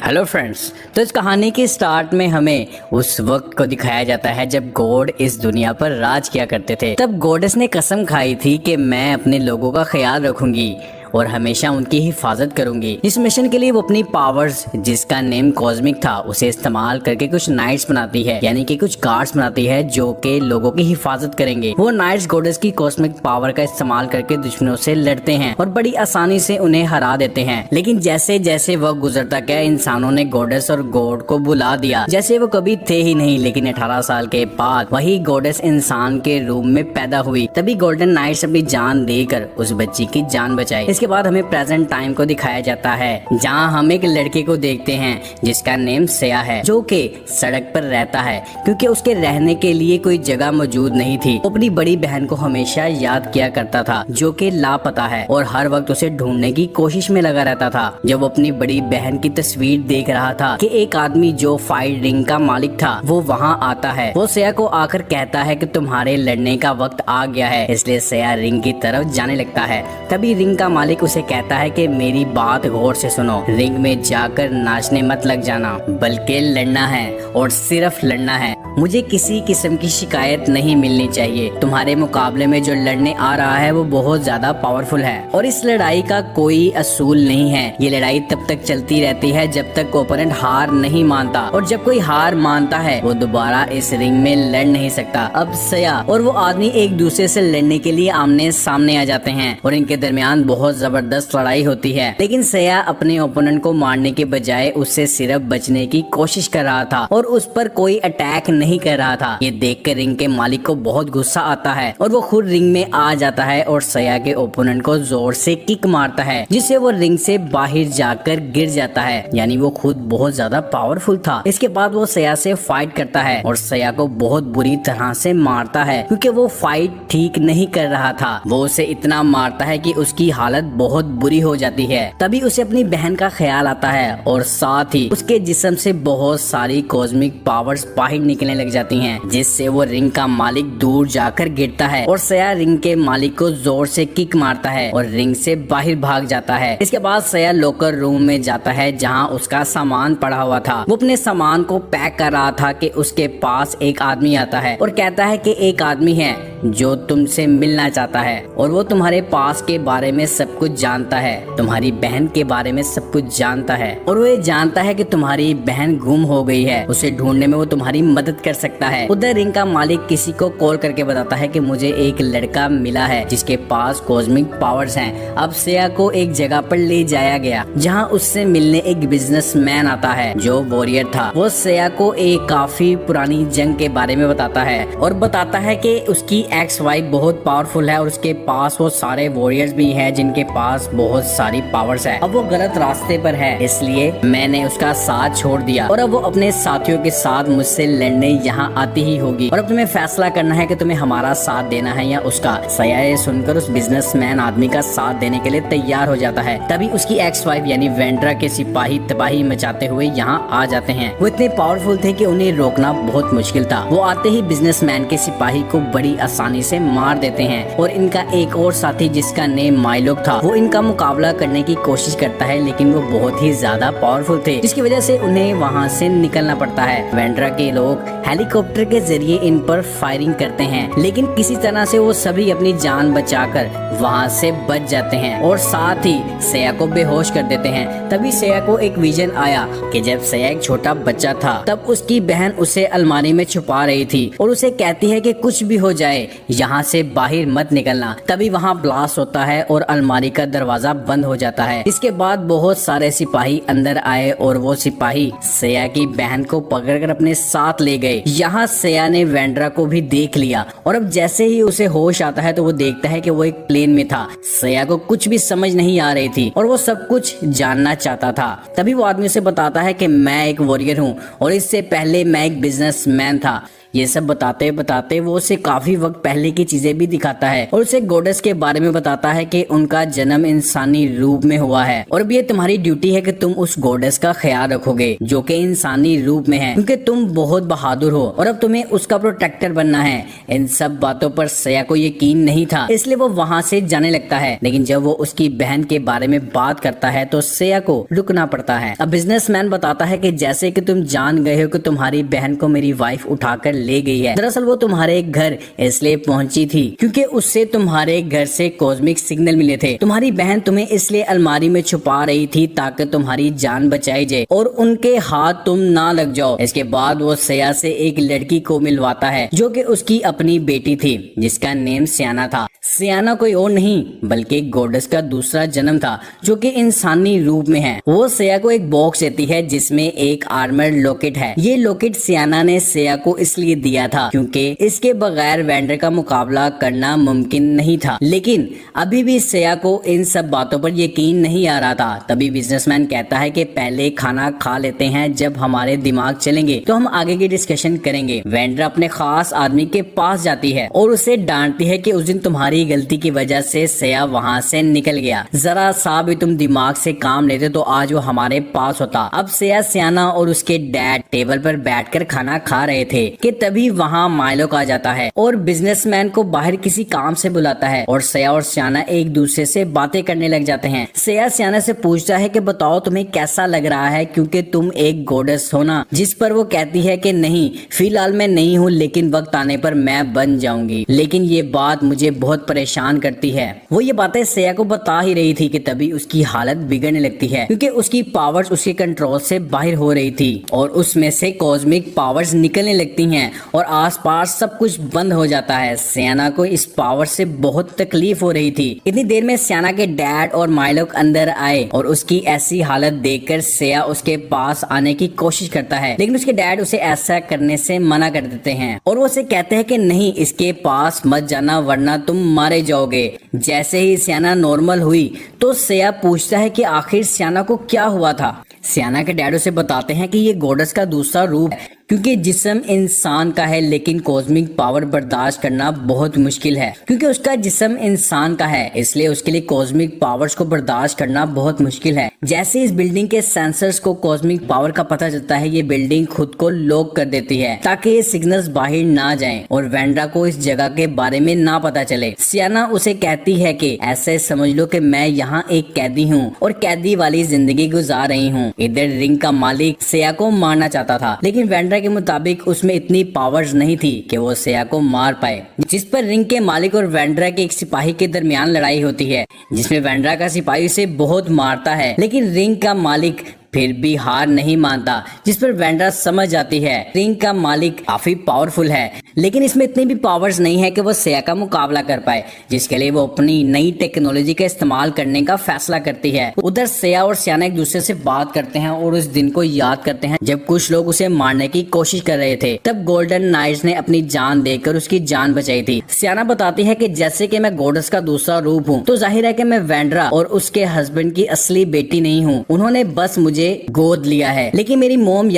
Hello friends. तो इस कहानी के स्टार्ट में हमें उस वक्त को दिखाया जाता है जब गॉड इस दुनिया पर राज किया करते थे। तब गॉडेस ने कसम खाई थी कि मैं अपने लोगों का ख्याल रखूंगी और हमेशा उनकी हिफाजत करूंगी। इस मिशन के लिए वो अपनी पावर्स, जिसका नेम कॉस्मिक था, उसे इस्तेमाल करके कुछ नाइट्स बनाती है, यानी कि कुछ गार्ड्स बनाती है जो कि लोगों की हिफाजत करेंगे। वो नाइट्स गॉडेस की कॉस्मिक पावर का इस्तेमाल करके दुश्मनों से लड़ते हैं और बड़ी आसानी से उन्हें हरा देते हैं। लेकिन जैसे जैसे वक्त गुजरता गया, इंसानों ने गॉडेस और गॉड को बुला दिया जैसे वो कभी थे ही नहीं। लेकिन 18 साल के बाद वही गॉडेस इंसान के रूप में पैदा हुई। तभी गोल्डन नाइट्स अपनी जान देकर उस बच्ची की जान बचाई। इसके बाद हमें प्रेजेंट टाइम को दिखाया जाता है, जहां हम एक लड़के को देखते हैं जिसका नेम सेया है, जो कि सड़क पर रहता है क्योंकि उसके रहने के लिए कोई जगह मौजूद नहीं थी। वो अपनी बड़ी बहन को हमेशा याद किया करता था, जो कि लापता है, और हर वक्त उसे ढूंढने की कोशिश में लगा रहता था। जब वो अपनी बड़ी बहन की तस्वीर देख रहा था कि एक आदमी जो फायर रिंग का मालिक था वो वहां आता है। वो सेया को आकर कहता है कि तुम्हारे लड़ने का वक्त आ गया है, इसलिए सेया रिंग की तरफ जाने लगता है। तभी रिंग का मालिक उसे कहता है कि मेरी बात गौर से सुनो, रिंग में जाकर नाचने मत लग जाना, बल्कि लड़ना है और सिर्फ लड़ना है। मुझे किसी किस्म की शिकायत नहीं मिलनी चाहिए। तुम्हारे मुकाबले में जो लड़ने आ रहा है वो बहुत ज्यादा पावरफुल है और इस लड़ाई का कोई असूल नहीं है। ये लड़ाई तब तक चलती रहती है जब तक ओपोनेंट हार नहीं मानता, और जब कोई हार मानता है वो दोबारा इस रिंग में लड़ नहीं सकता। अब सेया और वो आदमी एक दूसरे से लड़ने के लिए आमने सामने आ जाते हैं और इनके दरमियान बहुत जबरदस्त लड़ाई होती है। लेकिन सेया अपने ओपोनेंट को मारने के बजाय उससे सिर्फ बचने की कोशिश कर रहा था और उस पर कोई अटैक नहीं कर रहा था। ये देखकर रिंग के मालिक को बहुत गुस्सा आता है और वो खुद रिंग में आ जाता है और सेया के ओपोनेंट को जोर से किक मारता है, जिससे वो रिंग से बाहर जाकर गिर जाता है। यानी वो खुद बहुत ज्यादा पावरफुल था। इसके बाद वो सेया से फाइट करता है और सेया को बहुत बुरी तरह से मारता है क्योंकि वो फाइट ठीक नहीं कर रहा था। वो उसे इतना मारता है कि उसकी हालत बहुत बुरी हो जाती है। तभी उसे अपनी बहन का ख्याल आता है और साथ ही उसके जिस्म से बहुत सारी कॉस्मिक पावर्स बाहर निकलने लग जाती हैं, जिससे वो रिंग का मालिक दूर जाकर गिरता है और सेया रिंग के मालिक को जोर से किक मारता है और रिंग से बाहर भाग जाता है। इसके बाद सेया लॉकर रूम में जाता है जहां उसका सामान पड़ा हुआ था। वो अपने सामान को पैक कर रहा था कि उसके पास एक आदमी आता है और कहता है कि एक आदमी है जो तुमसे मिलना चाहता है और वो तुम्हारे पास के बारे में सब कुछ जानता है, तुम्हारी बहन के बारे में सब कुछ जानता है, और वो ये जानता है कि तुम्हारी बहन गुम हो गई है। उसे ढूंढने में वो तुम्हारी मदद कर सकता है। उधर रिंग का मालिक किसी को कॉल करके बताता है कि मुझे एक लड़का मिला है जिसके पास कॉस्मिक पावर्स हैं। अब सेया को एक जगह पर ले जाया गया जहाँ उससे मिलने एक बिजनेसमैन आता है जो वॉरियर था। वो सेया को एक काफी पुरानी जंग के बारे में बताता है और बताता है कि उसकी एक्स वाइफ बहुत पावरफुल है और उसके पास वो सारे वॉरियर्स भी हैं जिनके पास बहुत सारी पावर्स है। अब वो गलत रास्ते पर है, इसलिए मैंने उसका साथ छोड़ दिया और अब वो अपने साथियों के साथ मुझसे लड़ने यहाँ आती ही होगी और अब तुम्हें फैसला करना है कि तुम्हें हमारा साथ देना है या उसका। सेया ये सुनकर उस बिजनेसमैन आदमी का साथ देने के लिए तैयार हो जाता है। तभी उसकी एक्स वाइफ यानी वेंड्रा के सिपाही तबाही मचाते हुए यहाँ आ जाते हैं। वो इतने पावरफुल थे कि उन्हें रोकना बहुत मुश्किल था। वो आते ही बिजनेसमैन के सिपाही को बड़ी आसानी से मार देते हैं और इनका एक और साथी जिसका नेम माइलोक था वो इनका मुकाबला करने की कोशिश करता है, लेकिन वो बहुत ही ज्यादा पावरफुल थे जिसकी वजह से उन्हें वहाँ से निकलना पड़ता है। वेंड्रा के लोग हेलीकॉप्टर के जरिए इन पर फायरिंग करते हैं, लेकिन किसी तरह से वो सभी अपनी जान बचाकर वहाँ से बच जाते हैं और साथ ही सेया को बेहोश कर देते हैं। तभी सेया को एक विजन आया कि जब सेया एक छोटा बच्चा था तब उसकी बहन उसे अलमारी में छुपा रही थी और उसे कहती है कि कुछ भी हो जाए यहाँ से बाहर मत निकलना। तभी वहाँ ब्लास्ट होता है और अलमारी का दरवाजा बंद हो जाता है। इसके बाद बहुत सारे सिपाही अंदर आए और वो सिपाही सेया की बहन को पकड़कर अपने साथ ले गए। यहाँ सेया ने वेंड्रा को भी देख लिया और अब जैसे ही उसे होश आता है तो वो देखता है कि वो एक प्लेन में था। सेया को कुछ भी समझ नहीं आ रही थी और वो सब कुछ जानना चाहता था। तभी वो आदमी उसे बताता है कि मैं एक वॉरियर हूँ और इससे पहले मैं एक बिजनेसमैन था। ये सब बताते बताते वो उसे काफी वक्त पहले की चीजें भी दिखाता है और उसे गॉडेस के बारे में बताता है कि उनका जन्म इंसानी रूप में हुआ है और अब ये तुम्हारी ड्यूटी है कि तुम उस गॉडेस का ख्याल रखोगे जो कि इंसानी रूप में है, क्योंकि तुम बहुत बहादुर बहादुर हो और अब तुम्हें उसका प्रोटेक्टर बनना है। इन सब बातों पर सया को यकीन नहीं था, इसलिए वो वहाँ से जाने लगता है। लेकिन जब वो उसकी बहन के बारे में बात करता है तो सया को रुकना पड़ता है। अब बिजनेसमैन बताता है कि जैसे कि तुम जान गए हो कि तुम्हारी बहन को मेरी वाइफ उठाकर ले गई है। दरअसल वो तुम्हारे घर इसलिए पहुंची थी क्योंकि उससे तुम्हारे घर से कॉस्मिक सिग्नल मिले थे। तुम्हारी बहन तुम्हें इसलिए अलमारी में छुपा रही थी ताकि तुम्हारी जान बचाई जाए और उनके हाथ तुम ना लग जाओ। इसके बाद वो सया से एक लड़की को मिलवाता है जो कि उसकी अपनी बेटी थी, जिसका नेम सियाना था। सियाना कोई और नहीं बल्कि गॉडेस का दूसरा जन्म था जो कि इंसानी रूप में है। वो सया को एक बॉक्स देती है जिसमें एक आर्मर लॉकेट है। ये लॉकेट सियाना ने सया को इसलिए दिया था क्योंकि इसके बगैर वेंडर का मुकाबला करना मुमकिन नहीं था। लेकिन अभी भी सया को इन सब बातों पर यकीन नहीं आ रहा था। तभी बिजनेसमैन कहता है कि पहले खाना खा लेते हैं, जब हमारे दिमाग चलेंगे तो हम आगे की डिस्कशन करेंगे। वेंडर अपने खास आदमी के पास जाती है और उसे डांटती है कि उस दिन तुम्हारी गलती की वजह से सया वहाँ से निकल गया। जरा सा भी तुम दिमाग से काम लेते तो आज वो हमारे पास होता। अब सया, सियाना और उसके डैड टेबल पर बैठकर खाना खा रहे थे कि तभी वहाँ माइलोक आ जाता है और बिजनेसमैन को बाहर किसी काम से बुलाता है और सया और सियाना एक दूसरे से बातें करने लग जाते हैं। सया सियाना से पूछता है कि बताओ तुम्हें कैसा लग रहा है क्योंकि तुम एक गॉडेस हो ना, जिस पर वो कहती है कि नहीं, फिलहाल मैं नहीं हूँ लेकिन वक्त आने पर मैं बन जाऊंगी। लेकिन ये बात मुझे बहुत परेशान करती है। वो ये बातें सया को बता ही रही थी कि तभी उसकी हालत बिगड़ने लगती है क्योंकि उसकी पावर्स उसके कंट्रोल से बाहर हो रही थी और उसमें से कॉस्मिक पावर्स निकलने लगती हैं और आसपास सब कुछ बंद हो जाता है। सियाना को इस पावर से बहुत तकलीफ हो रही थी। इतनी देर में सियाना के डैड और माइलोक अंदर आए और उसकी ऐसी हालत देखकर सया उसके पास आने की कोशिश करता है, लेकिन उसके डैड उसे ऐसा करने से मना कर देते हैं और वो उसे कहते हैं कि नहीं, इसके पास मत जाना वरना तुम मारे जाओगे। जैसे ही सियाना नॉर्मल हुई तो सया पूछता है कि आखिर सियाना को क्या हुआ था। सियाना के डैड उसे बताते हैं कि ये गॉडेस का दूसरा रूप है क्योंकि जिस्म इंसान का है लेकिन कॉस्मिक पावर बर्दाश्त करना बहुत मुश्किल है। क्योंकि उसका जिस्म इंसान का है इसलिए उसके लिए कॉस्मिक पावर्स को बर्दाश्त करना बहुत मुश्किल है। जैसे इस बिल्डिंग के सेंसर्स को कॉस्मिक पावर का पता चलता है, ये बिल्डिंग खुद को लॉक कर देती है ताकि ये सिग्नल्स बाहर ना जाएं और वेंड्रा को इस जगह के बारे में ना पता चले। सियाना उसे कहती है कि ऐसे समझ लो कि मैं यहाँ एक कैदी हूँ और कैदी वाली जिंदगी गुजार रही हूँ। इधर रिंग का मालिक सया को मारना चाहता था लेकिन वेंड्रा के मुताबिक उसमें इतनी पावर्स नहीं थी कि वो सया को मार पाए, जिस पर रिंग के मालिक और वेंड्रा के एक सिपाही के दरमियान लड़ाई होती है जिसमें वेंड्रा का सिपाही उसे बहुत मारता है लेकिन रिंग का मालिक फिर भी हार नहीं मानता, जिस पर वेंड्रा समझ जाती है रिंग का मालिक काफी पावरफुल है लेकिन इसमें इतनी भी पावर्स नहीं है कि वो सया का मुकाबला कर पाए, जिसके लिए वो अपनी नई टेक्नोलॉजी का इस्तेमाल करने का फैसला करती है। उधर सया और सियाना एक दूसरे से बात करते हैं और उस दिन को याद करते हैं जब कुछ लोग उसे मारने की कोशिश कर रहे थे। तब गोल्डन नाइट्स ने अपनी जान देकर उसकी जान बचाई थी। सियाना बताती है कि जैसे कि मैं गॉडेस का दूसरा रूप हूँ तो जाहिर है कि मैं वेंड्रा और उसके हस्बैंड की असली बेटी नहीं हूँ। उन्होंने बस मुझे गोद लिया है लेकिन मेरी मोम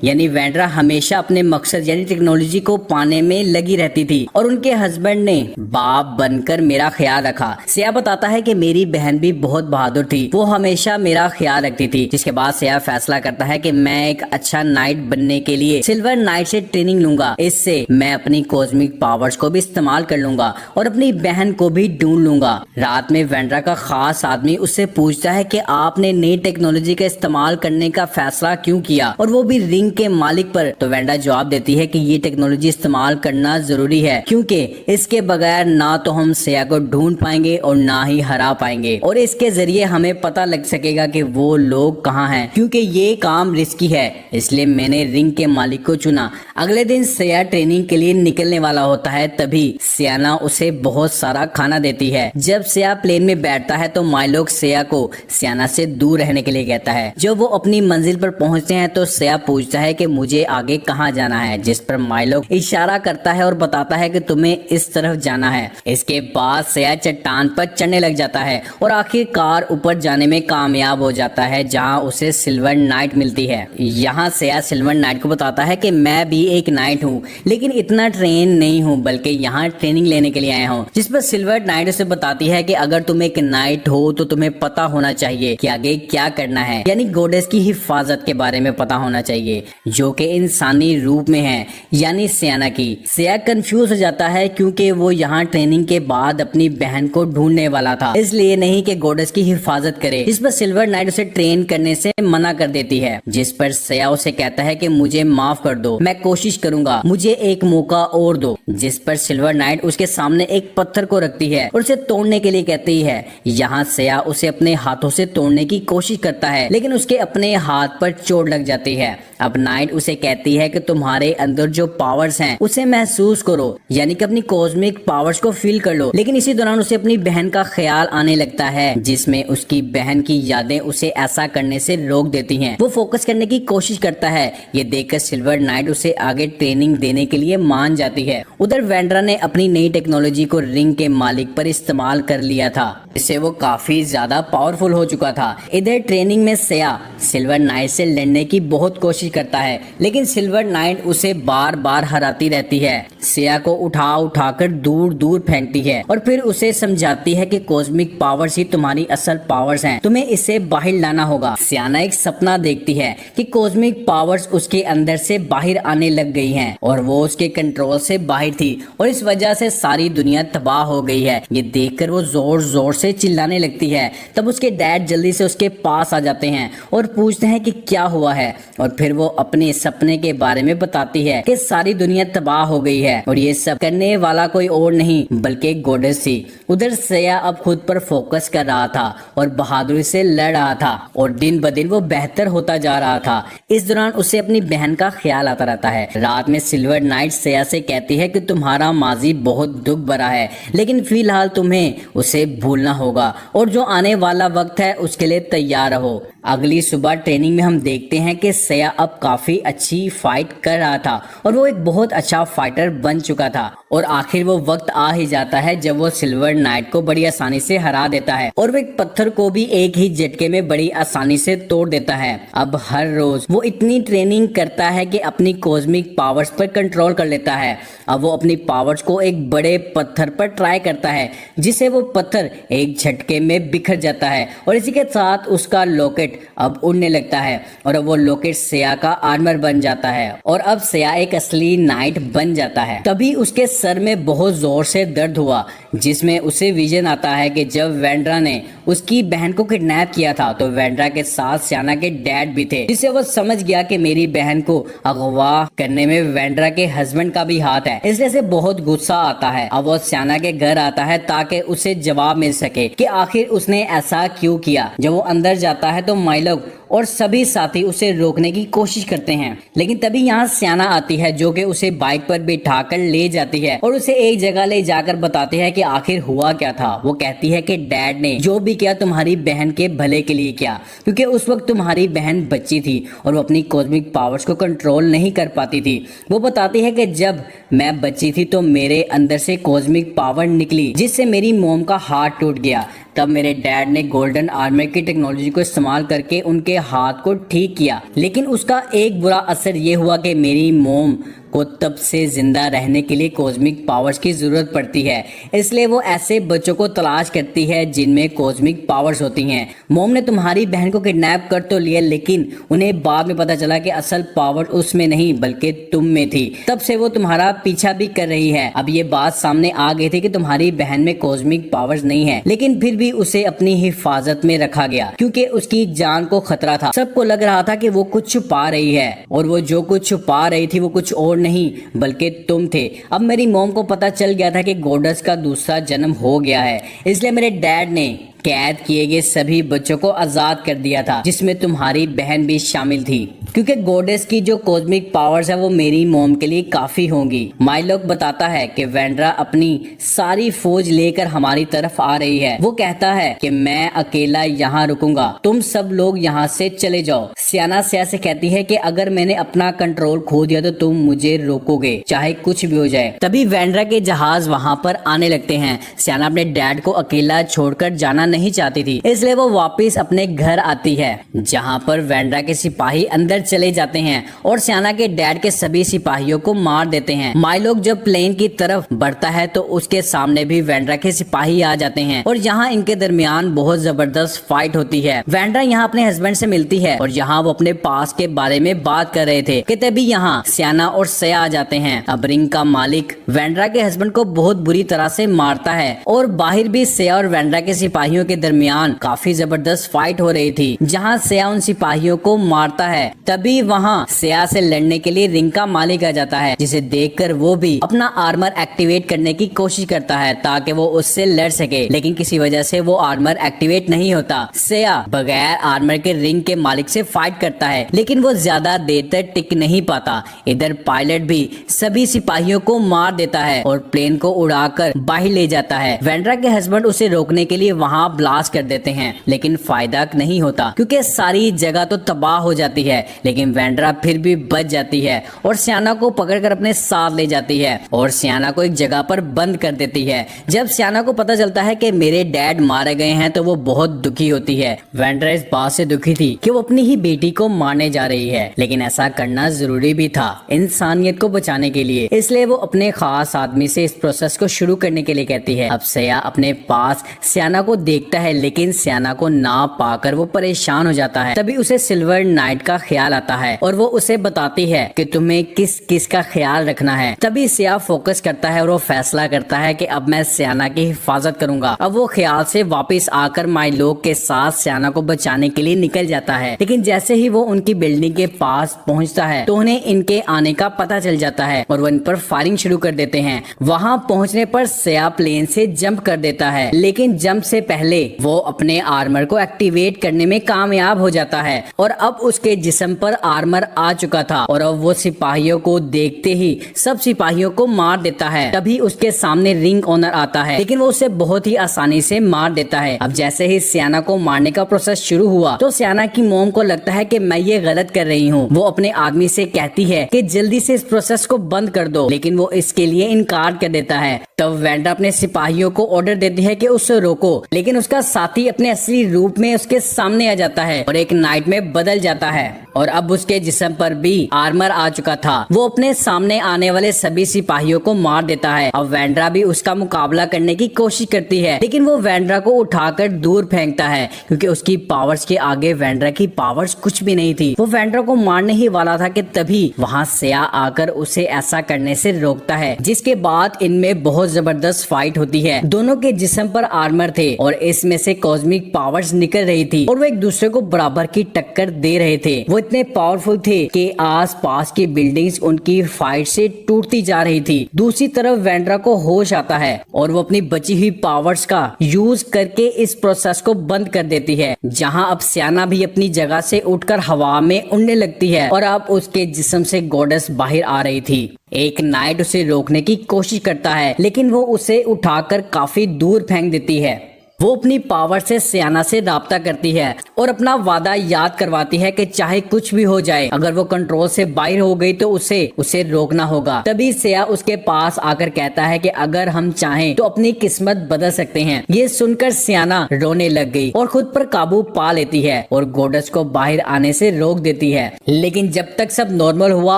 यानी वेंड्रा हमेशा अपने मकसद यानी टेक्नोलॉजी को पाने में लगी रहती थी और उनके हस्बैंड ने बाप बनकर मेरा ख्याल रखा। सया बताता है कि मेरी बहन भी बहुत बहादुर थी, वो हमेशा मेरा ख्याल रखती थी। जिसके बाद सया फैसला करता है कि मैं एक अच्छा नाइट बनने के लिए सिल्वर नाइट से ट्रेनिंग लूंगा। इससे मैं अपनी कॉस्मिक पावर्स को भी इस्तेमाल कर लूंगा और अपनी बहन को भी ढूंढ लूंगा। रात में वेंड्रा का खास आदमी उससे पूछता है कि आपने नई टेक्नोलॉजी का इस्तेमाल करने का फैसला क्यों किया और वो भी रिंग के मालिक पर। तो वेंड्रा जवाब देती है कि ये टेक्नोलॉजी इस्तेमाल करना जरूरी है क्योंकि इसके बगैर ना तो हम सया को ढूंढ पाएंगे और ना ही हरा पाएंगे और इसके जरिए हमें पता लग सकेगा कि वो लोग कहाँ हैं। क्योंकि ये काम रिस्की है इसलिए मैंने रिंग के मालिक को चुना। अगले दिन सया ट्रेनिंग के लिए निकलने वाला होता है तभी सियाना उसे बहुत सारा खाना देती है। जब सया प्लेन में बैठता है तो माइलोक सया को सियाना से दूर रहने के लिए कहता है। जब वो अपनी मंजिल पर पहुंचते हैं तो सया पूछता है कि मुझे आगे कहाँ जाना जाना है, जिस पर माइलो इशारा करता है और बताता है कि तुम्हें इस तरफ जाना है। इसके बाद सेया चट्टान पर चढ़ने लग जाता है और आखिरकार ऊपर जाने में कामयाब हो जाता है, जहां उसे सिल्वर नाइट मिलती है। यहाँ सेया सिल्वर नाइट को बताता है कि मैं भी एक नाइट हूँ, लेकिन इतना ट्रेन नहीं हूँ, बल्कि यहाँ ट्रेनिंग लेने के लिए आया हूँ। जिस पर सिल्वर नाइट उसे बताती है कि अगर तुम एक नाइट हो तो तुम्हें पता होना चाहिए कि आगे क्या करना है, यानी गॉडेस की हिफाजत के बारे में पता होना चाहिए, जो कि इंसानी रूप में है, यानी सियाना की। सेया कंफ्यूज हो जाता है क्योंकि वो यहाँ ट्रेनिंग के बाद अपनी बहन को ढूंढने वाला था, इसलिए नहीं कि गॉडेस की हिफाजत करे। इस पर सिल्वर नाइट उसे ट्रेन करने से मना कर देती है, जिस पर सेया उसे कहता है कि मुझे माफ कर दो, मैं कोशिश करूंगा, मुझे एक मौका और दो। जिस पर सिल्वर नाइट उसके सामने एक पत्थर को रखती है और उसे तोड़ने के लिए कहती है। यहाँ सेया उसे अपने हाथों से तोड़ने की कोशिश करता है, लेकिन उसके अपने हाथ पर चोट लग जाती है। अब नाइट उसे कहती है कि तुम्हारे अंदर जो पावर्स हैं उसे महसूस करो, यानी कि अपनी कॉस्मिक पावर्स को फील कर लो। लेकिन इसी दौरान उसे अपनी बहन का ख्याल आने लगता है, जिसमें उसकी बहन की यादें उसे ऐसा करने से रोक देती हैं। वो फोकस करने की कोशिश करता है। ये देखकर सिल्वर नाइट उसे आगे ट्रेनिंग देने के लिए मान जाती है। उधर वेंड्रा ने अपनी नई टेक्नोलॉजी को रिंग के मालिक पर इस्तेमाल कर लिया था, इससे वो काफी ज्यादा पावरफुल हो चुका था। इधर ट्रेनिंग में सेया सिल्वर नाइट से लड़ने की बहुत कोशिश करता है, लेकिन सिल्वर नाइट उसे बार बार हराती रहती है। सेया को उठा उठाकर दूर दूर फेंकती है और फिर उसे समझाती है कि कॉस्मिक पावर्स ही तुम्हारी असल पावर्स हैं, तुम्हें इसे बाहर लाना होगा। सियाना एक सपना देखती है कि कॉस्मिक पावर्स उसके अंदर से बाहर आने लग गई हैं और वो उसके कंट्रोल से बाहर थी और इस वजह से सारी दुनिया तबाह हो गई है। ये देखकर वो जोर जोर से चिल्लाने लगती है। तब उसके डैड जल्दी से उसके पास आ जाते हैं और पूछते हैं कि क्या हुआ है, और फिर वो अपने सपने के बारे में बताती है कि सारी दुनिया तबाह हो गई है और ये सब करने वाला कोई और नहीं बल्कि गॉडेस थी। उधर सेया अब खुद पर फोकस कर रहा था और बहादुरी से लड़ रहा था और दिन ब दिन वो बेहतर होता जा रहा था। इस दौरान उसे अपनी बहन का ख्याल आता रहता है। रात में सिल्वर नाइट सेया से कहती है कि तुम्हारा माजी बहुत दुख भरा है, लेकिन फिलहाल तुम्हें उसे भूलना होगा और जो आने वाला वक्त है उसके लिए तैयार रहो। अगली सुबह ट्रेनिंग में हम देखते हैं कि सेया अब काफी अच्छी फाइट कर रहा था और वो एक बहुत अच्छा फाइटर बन चुका था और आखिर वो वक्त आ ही जाता है जब वो सिल्वर नाइट को बड़ी आसानी से हरा देता है और वो एक पत्थर को भी एक ही झटके में बड़ी आसानी से तोड़ देता है। अब हर रोज वो इतनी ट्रेनिंग करता है कि अपनी कॉस्मिक पावर्स पर कंट्रोल कर लेता है। अब वो अपनी पावर्स को एक बड़े पत्थर पर ट्राई करता है, जिससे वो पत्थर एक झटके में बिखर जाता है और इसी के साथ उसका लॉकेट अब उड़ने लगता है और अब वो लॉकेट सेया का आर्मर बन जाता है और अब सेया एक असली नाइट बन जाता है। तभी उसके सर में बहुत जोर से दर्द हुआ, जिसमें उसे विजन आता है कि जब वेंड्रा ने उसकी बहन को किडनैप किया था तो वेंड्रा के साथ सियाना के डैड भी थे, जिससे वो समझ गया कि मेरी बहन को अगवा करने में वेंड्रा के हस्बैंड का भी हाथ है। इसलिए से बहुत गुस्सा आता है। अब वो सियाना के घर आता है ताकि उसे जवाब मिल सके कि आखिर उसने ऐसा क्यों किया। जब वो अंदर जाता है तो माइलोग और सभी साथी उसे रोकने की कोशिश करते हैं, लेकिन तभी यहाँ सियाना आती है जो कि उसे बाइक पर बिठाकर ले जाती है और उसे एक जगह ले जाकर बताती है कि आखिर हुआ क्या था। वो कहती है कि डैड ने जो भी किया तुम्हारी बहन के भले के लिए किया, क्योंकि उस वक्त तुम्हारी बहन बच्ची थी और वो अपनी कॉस्मिक पावर्स को कंट्रोल नहीं कर पाती थी। वो बताती है कि जब मैं बच्ची थी तो मेरे अंदर से कॉस्मिक पावर निकली, जिससे मेरी मोम का हाथ टूट गया। तब मेरे डैड ने गोल्डन आर्मर की टेक्नोलॉजी को इस्तेमाल करके उनके हाथ को ठीक किया, लेकिन उसका एक बुरा असर ये हुआ कि मेरी मोम को तब से जिंदा रहने के लिए कॉस्मिक पावर्स की जरूरत पड़ती है। इसलिए वो ऐसे बच्चों को तलाश करती है जिनमें कॉस्मिक पावर्स होती हैं। मोम ने तुम्हारी बहन को किडनैप कर तो लिया, लेकिन उन्हें बाद में पता चला कि असल पावर उसमें नहीं बल्कि तुम में थी। तब से वो तुम्हारा पीछा भी कर रही है। अब ये बात सामने आ गई थी कि तुम्हारी बहन में कॉस्मिक पावर्स नहीं है, लेकिन फिर भी उसे अपनी हिफाजत में रखा गया क्योंकि उसकी जान को खतरा था। सबको लग रहा था कि वो कुछ छुपा रही है और वो जो कुछ छुपा रही थी वो कुछ और नहीं बल्कि तुम थे। अब मेरी मॉम को पता चल गया था कि गॉडेस का दूसरा जन्म हो गया है, इसलिए मेरे डैड ने कैद किए गए सभी बच्चों को आजाद कर दिया था, जिसमें तुम्हारी बहन भी शामिल थी, क्योंकि गॉडेस की जो कॉस्मिक पावर्स है वो मेरी मॉम के लिए काफी होंगी। माइलोक बताता है कि वेंड्रा अपनी सारी फौज लेकर हमारी तरफ आ रही है। वो कहता है कि मैं अकेला यहाँ रुकूंगा, तुम सब लोग यहाँ से चले जाओ। सियाना सिया से कहती है कि अगर मैंने अपना कंट्रोल खो दिया तो तुम मुझे रोकोगे चाहे कुछ भी हो जाए। तभी वेंड्रा के जहाज वहां पर आने लगते हैं। सियाना अपने डैड को अकेला छोड़कर जाना नहीं चाहती थी, इसलिए वो वापस अपने घर आती है, जहां पर वेंड्रा के सिपाही अंदर चले जाते हैं और सियाना के डैड के सभी सिपाहियों को मार देते हैं। माइलोग जब प्लेन की तरफ बढ़ता है तो उसके सामने भी वेंड्रा के सिपाही आ जाते हैं और यहाँ इनके दरमियान बहुत जबरदस्त फाइट होती है। वेंड्रा यहाँ अपने हस्बैंड से मिलती है और यहाँ वो अपने पास के बारे में बात कर रहे थे कि तभी यहाँ सियाना और सिया आ जाते हैं। अब रिंग का मालिक वेंड्रा के हस्बैंड को बहुत बुरी तरह से मारता है और बाहर भी सिया और वेंड्रा के सिपाहियों के दरमियान काफी जबरदस्त फाइट हो रही थी, जहाँ सिया उन सिपाहियों को मारता है। तभी वहाँ सिया से लड़ने के लिए रिंग का मालिक आ जाता है, जिसे देखकर वो भी अपना आर्मर एक्टिवेट करने की कोशिश करता है ताकि वो उससे लड़ सके, लेकिन किसी वजह से वो आर्मर एक्टिवेट नहीं होता। सिया बगैर आर्मर के रिंग के मालिक से फाइट करता है, लेकिन वो ज्यादा देर तक टिक नहीं पाता। इधर पायलट भी सभी सिपाहियों को मार देता है और प्लेन को उड़ाकर बाहर ले जाता है। वेंड्रा के हस्बैंड उसे रोकने के लिए वहाँ ब्लास्ट कर देते हैं, लेकिन फायदा नहीं होता क्योंकि सारी जगह तो तबाह हो जाती है। लेकिन वेंड्रा फिर भी बच जाती है और सियाना को पकड़कर अपने साथ ले जाती है और सियाना को एक जगह पर बंद कर देती है। जब सियाना को पता चलता है कि मेरे डैड मारे गए हैं तो वो बहुत दुखी होती है। वेंड्रा इस बात से दुखी थी कि वो अपनी ही बेटी को मारने जा रही है, लेकिन ऐसा करना जरूरी भी था इंसानियत को बचाने के लिए, इसलिए वो अपने खास आदमी से इस प्रोसेस को शुरू करने के लिए कहती है। अब सिया अपने पास सियाना को देखता है, लेकिन सियाना को ना पाकर वो परेशान हो जाता है। तभी उसे सिल्वर नाइट का ख्याल आता है और वो उसे बताती है कि तुम्हें किस किस का ख्याल रखना है। तभी सिया फोकस करता है और वो फैसला करता है कि अब मैं सियाना की हिफाजत करूंगा। अब वो ख्याल से वापस आकर माइलोग के साथ सियाना को बचाने के लिए निकल जाता है, लेकिन जैसे ही वो उनकी बिल्डिंग के पास पहुंचता है तो उन्हें इनके आने का पता चल जाता है और वो इन पर फायरिंग शुरू कर देते हैं। वहां पहुंचने पर सिया प्लेन से जंप कर देता है, लेकिन जंप से पहले वो अपने आर्मर को एक्टिवेट करने में कामयाब हो जाता है और अब उसके जिस्म पर आर्मर आ चुका था और अब वो सिपाहियों को देखते ही सब सिपाहियों को मार देता है। तभी उसके सामने रिंग ऑनर आता है, लेकिन वो उसे बहुत ही आसानी से मार देता है। अब जैसे ही सियाना को मारने का प्रोसेस शुरू हुआ तो सियाना की मॉम को लगता है कि मैं ये गलत कर रही हूँ। वो अपने आदमी से कहती है कि जल्दी से इस प्रोसेस को बंद कर दो, लेकिन वो इसके लिए इनकार कर देता है। तब वेंड्रा अपने सिपाहियों को ऑर्डर देती है कि उसे रोको, लेकिन उसका साथी अपने असली रूप में उसके सामने आ जाता है और एक नाइट में बदल जाता है और अब उसके जिस्म पर भी आर्मर आ चुका था। वो अपने सामने आने वाले सभी सिपाहियों को मार देता है। अब वेंड्रा भी उसका मुकाबला करने की कोशिश करती है, लेकिन वो वेंड्रा को उठाकर दूर फेंकता है क्योंकि उसकी पावर्स के आगे वेंड्रा की पावर्स कुछ भी नहीं थी। वो वेंड्रा को मारने ही वाला था कि तभी वहाँ सिया आकर उसे ऐसा करने से रोकता है, जिसके बाद इनमें बहुत जबरदस्त फाइट होती है। दोनों के जिस्म पर आर्मर थे और इसमें से कॉस्मिक पावर्स निकल रही थी और वो एक दूसरे को बराबर की टक्कर दे रहे थे। वो इतने पावरफुल थे कि आस पास की बिल्डिंग्स उनकी फाइट से टूटती जा रही थी। दूसरी तरफ वेंड्रा को होश आता है और वो अपनी बची हुई पावर्स का यूज करके इस प्रोसेस को बंद कर देती है, जहां अब सियाना भी अपनी जगह से उठकर हवा में उड़ने लगती है और अब उसके जिस्म से गॉडेस बाहर आ रही थी। एक नाइट उसे रोकने की कोशिश करता है, लेकिन वो उसे उठाकर काफी दूर फेंक देती है। वो अपनी पावर से सियाना से राब्ता करती है और अपना वादा याद करवाती है कि चाहे कुछ भी हो जाए, अगर वो कंट्रोल से बाहर हो गई तो उसे रोकना होगा। तभी सिया उसके पास आकर कहता है कि अगर हम चाहें तो अपनी किस्मत बदल सकते हैं। ये सुनकर सियाना रोने लग गई और खुद पर काबू पा लेती है और गॉडेस को बाहर आने से रोक देती है। लेकिन जब तक सब नॉर्मल हुआ,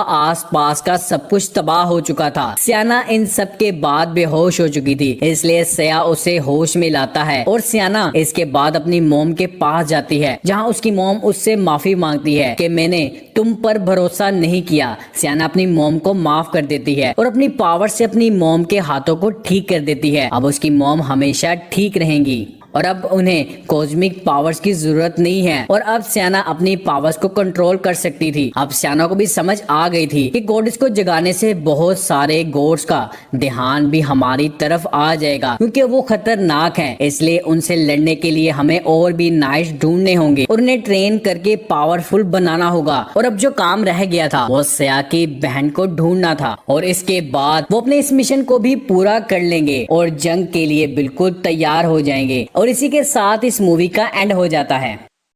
आस पास का सब कुछ तबाह हो चुका था। सियाना इन सब के बाद बेहोश हो चुकी थी, इसलिए सिया उसे होश में लाता है और सियाना इसके बाद अपनी मॉम के पास जाती है, जहां उसकी मॉम उससे माफी मांगती है कि मैंने तुम पर भरोसा नहीं किया। सियाना अपनी मॉम को माफ कर देती है और अपनी पावर से अपनी मॉम के हाथों को ठीक कर देती है। अब उसकी मॉम हमेशा ठीक रहेंगी और अब उन्हें कॉस्मिक पावर्स की जरूरत नहीं है और अब सियाना अपनी पावर्स को कंट्रोल कर सकती थी। अब सियाना को भी समझ आ गई थी कि गॉडेस को जगाने से बहुत सारे गॉड्स का ध्यान भी हमारी तरफ आ जाएगा, क्योंकि वो खतरनाक हैं। इसलिए उनसे लड़ने के लिए हमें और भी नाइट्स ढूंढने होंगे और उन्हें ट्रेन करके पावरफुल बनाना होगा। और अब जो काम रह गया था वो सिया की बहन को ढूंढना था और इसके बाद वो अपने इस मिशन को भी पूरा कर लेंगे और जंग के लिए बिल्कुल तैयार हो जाएंगे। और इसी के साथ इस मूवी का एंड हो जाता है।